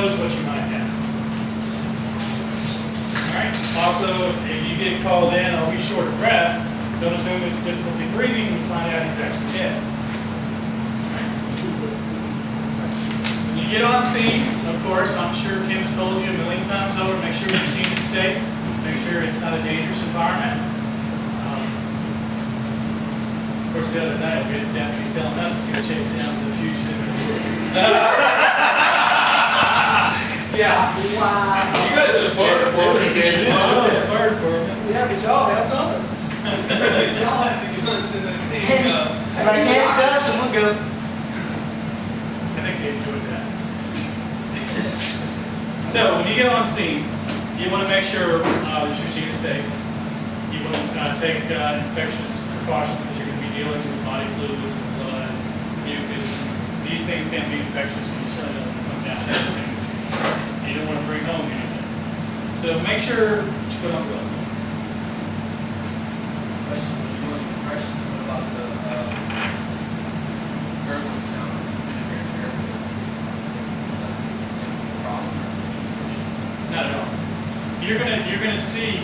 knows what you might have. All right. Also, if you get called in, or he's short of breath, don't assume it's difficulty breathing and find out he's actually dead. When you get on scene, of course, I'm sure Kim's told you a million times over, make sure your scene is safe, make sure it's not a dangerous environment. Of course, the other night, we had deputies telling us to go chase down the fugitive in the woods. Yeah. Wow. You guys are fire department. Fire department. Yeah, but y'all have guns. Y'all have the guns in the thing. Like hand dust, and we'll go. I think they enjoyed that. So when you get on scene, you want to make sure that your scene is safe. You want to take infectious precautions because you're going to be dealing with body fluids, blood, mucus. These things can be infectious, and you certainly don't want to come down with anything. You don't want to bring home anything. So make sure you put on gloves. Question, when you're doing compression, what about the gurgling sound? Not at all. You're gonna hear and see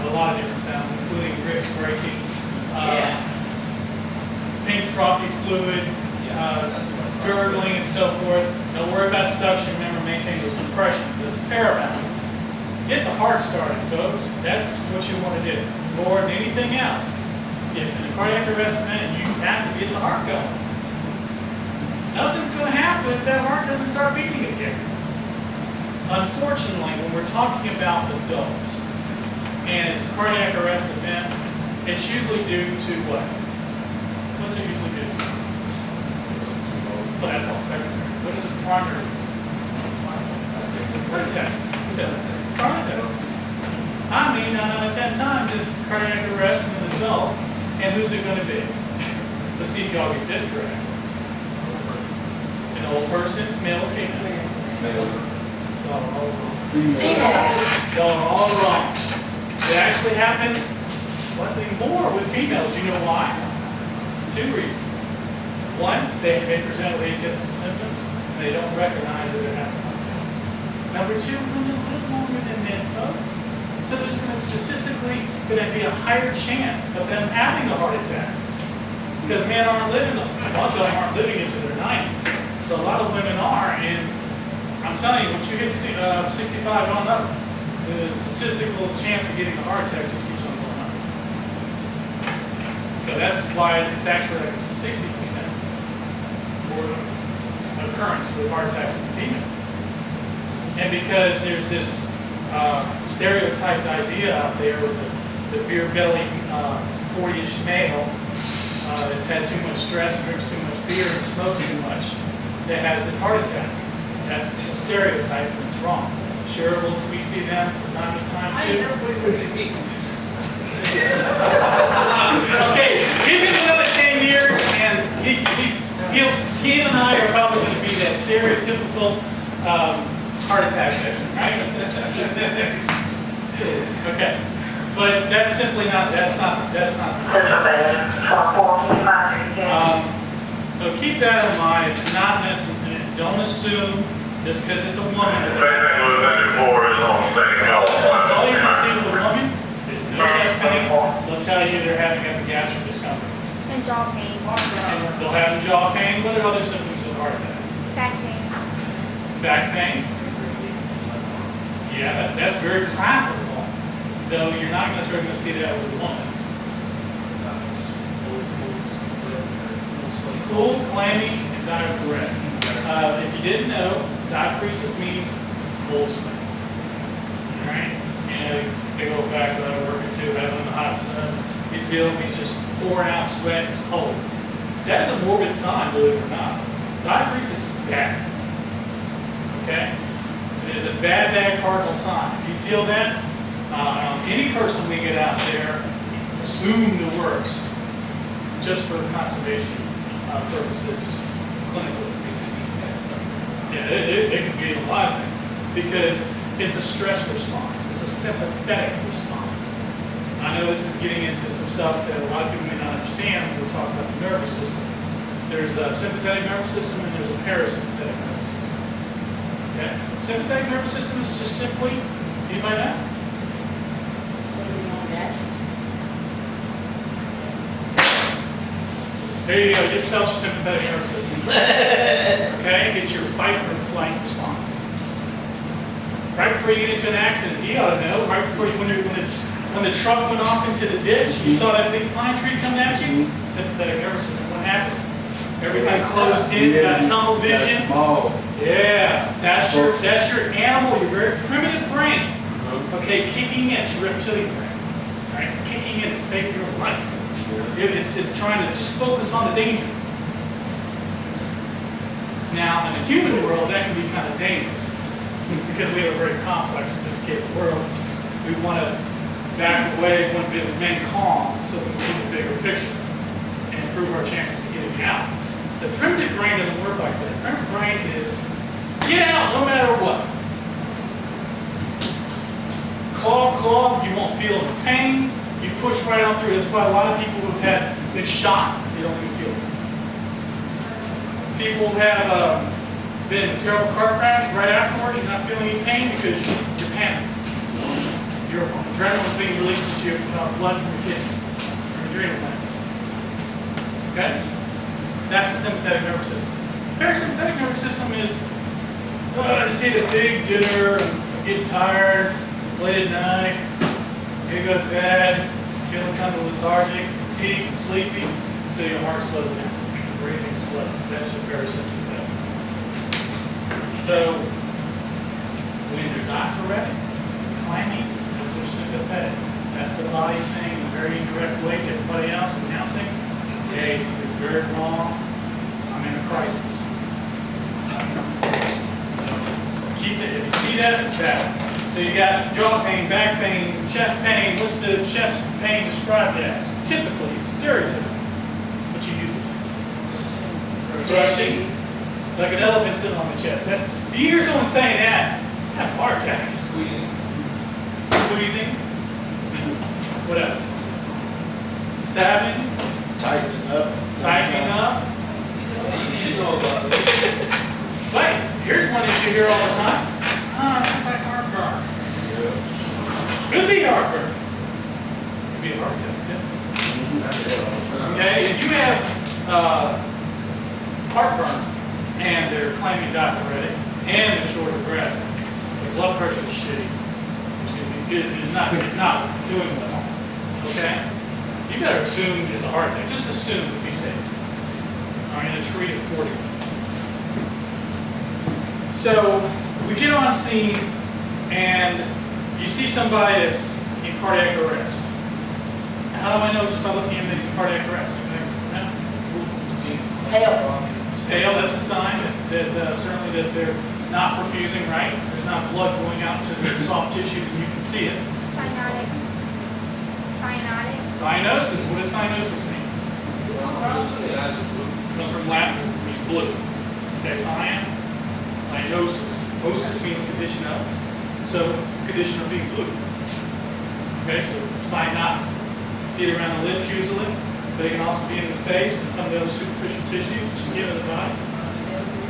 a lot of different sounds, including ribs breaking, pink frothy fluid, gurgling, and so forth. Don't worry about suction. Remember, maintain those compression. That's paramount. Get the heart started, folks. That's what you want to do more than anything else. If in a cardiac arrest event, you have to get the heart going. Nothing's going to happen if that heart doesn't start beating again. Unfortunately, when we're talking about adults and it's a cardiac arrest event, it's usually due to what? What's it usually due to? Well, that's all secondary. What is the primary reason? Heart attack. Who said that? Heart attack. I mean, 9 out of 10 times it's a cardiac arrest in an adult, and who's it going to be? Let's see if y'all get this correct. An old person, male or female? Male. Y'all are all wrong. Y'all are all wrong. It actually happens slightly more with females. You know why? 2 reasons. One, they present with atypical symptoms, and they don't recognize that they're having a heart attack. Number 2, women live longer than men, folks. So there's going to statistically be a higher chance of them having a heart attack. Because men aren't living, a bunch of them aren't living into their 90s. So a lot of women are, and I'm telling you, once you hit 65 on up, the statistical chance of getting a heart attack just keeps on going up. So that's why it's actually like a 60% more occurrence with heart attacks in females. And because there's this stereotyped idea out there with the beer belly 40-ish male that's had too much stress, drinks too much beer, and smokes too much, that has this heart attack. That's a stereotype, and it's wrong. Sure, we see them from time to time too. Okay, give him another 10 years, and he and I are probably going to be that stereotypical heart attack victim, right? Okay, but that's simply not. That's not. So keep that in mind. It's not necessary. Don't assume just because it's a woman. Same thing with that before is on the same All you can see with a woman is no chest pain. They'll tell you they're having epigastric discomfort. And jaw pain. They'll have jaw pain. What are other symptoms of heart attack? Back pain. Back pain. Yeah, that's very classical. Though you're not necessarily going to see that with a woman. Cool, clammy, and diaphoretic. If you didn't know, diaphoresis means cold sweat. Alright? And big old fact that I work into, having in the hot sun, you feel he's just pouring out sweat, it's cold. That's a morbid sign, believe it or not. Diaphoresis is bad. Okay? So it is a bad cardinal sign. If you feel that, any person we get out there, assume the works, just for conservation purposes, clinically. Yeah, it can be a lot of things because it's a stress response. It's a sympathetic response. I know this is getting into some stuff that a lot of people may not understand when we're talking about the nervous system. There's a sympathetic nervous system and there's a parasympathetic nervous system. Okay? Sympathetic nervous system is just simply, anybody know? Somebody on reaction. There you go, just felt your sympathetic nervous system. Okay? It's your fight or flight response. Right before you get into an accident, you ought to know, right before you, when the truck went off into the ditch, you saw that big pine tree coming at you, sympathetic nervous system, what happened? Everything closed in, you got tunnel vision. Yeah, that's your animal, your very primitive brain. Okay, kicking in, it's your reptilian brain. Right? It's kicking in to save your life. It's trying to just focus on the danger. Now, in the human world, that can be kind of dangerous because we have a very complex, sophisticated world. We want to back away, we want to remain calm so we can see the bigger picture and improve our chances of getting out. The primitive brain doesn't work like that. The primitive brain is get out no matter what. Claw, you won't feel the pain. You push right on through. That's why a lot of people who've been shot, they don't even feel it. People who have been in a terrible car crash right afterwards, you're not feeling any pain because you're panicked. Your adrenaline is being released into your blood from your kidneys, from your adrenal glands. Okay? That's the sympathetic nervous system. Parasympathetic nervous system is just eat a big dinner, I'm getting tired, it's late at night, you go to bed, feeling kind of lethargic, fatigued, sleepy, so your heart slows down, your breathing slows. That's your parasympathetic. So when they're diaphoretic, clanging, that's their sympathetic. That's the body saying in a very indirect way to everybody else, announcing, hey, something's very wrong, I'm in a crisis. Keep it, if you see that, it's bad. So you got jaw pain, back pain, chest pain. What's the chest pain described as? Typically, it's stereotypical. What you use this? Crushing. Like an elephant sitting on the chest. That's, you hear someone saying that, you have a heart attack. Squeezing. Squeezing. What else? Stabbing. Tightening up. Tightening up. You should know about it. Wait, here's one that you hear all the time. It's like heartburn. Could be heartburn. Could be a heart attack, too. Okay, if you have heartburn and they're claiming diaphoretic and they're short of breath, the blood pressure is shitty. It's not doing well. Okay? You better assume it's a heart attack. Just assume to be safe. All right, and treat it accordingly. So we get on scene and you see somebody that's in cardiac arrest. How do I know just by looking at them in cardiac arrest? Pale. Pale, that's a sign that certainly that they're not perfusing right. There's not blood going out to the soft tissues and you can see it. Cyanotic. Cyanosis. What does cyanosis mean? It comes from Latin, it means blue. Okay, cyan. Cyanosis. Osis means condition of. So, condition of being blue. Okay, so cyanotic. See it around the lips usually, but it can also be in the face and some of those superficial tissues, the skin of the body.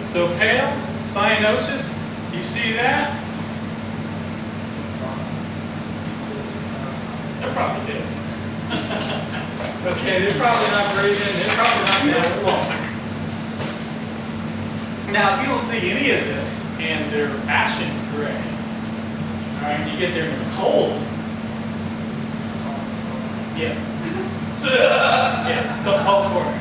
So pale, cyanosis, you see that? They're probably dead. Okay, they're probably not breathing, they're probably not dead long. Now, if you don't see any of this and they're ashen gray, all right, you get there in the cold. Yeah. Yeah, cold corner.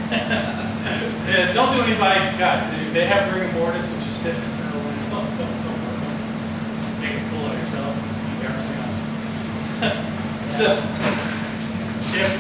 Yeah, don't do anybody got to. They have rigor mortis, which is stiffness in their limbs. Don't It's make a fool of yourself. Embarrassing us. So, if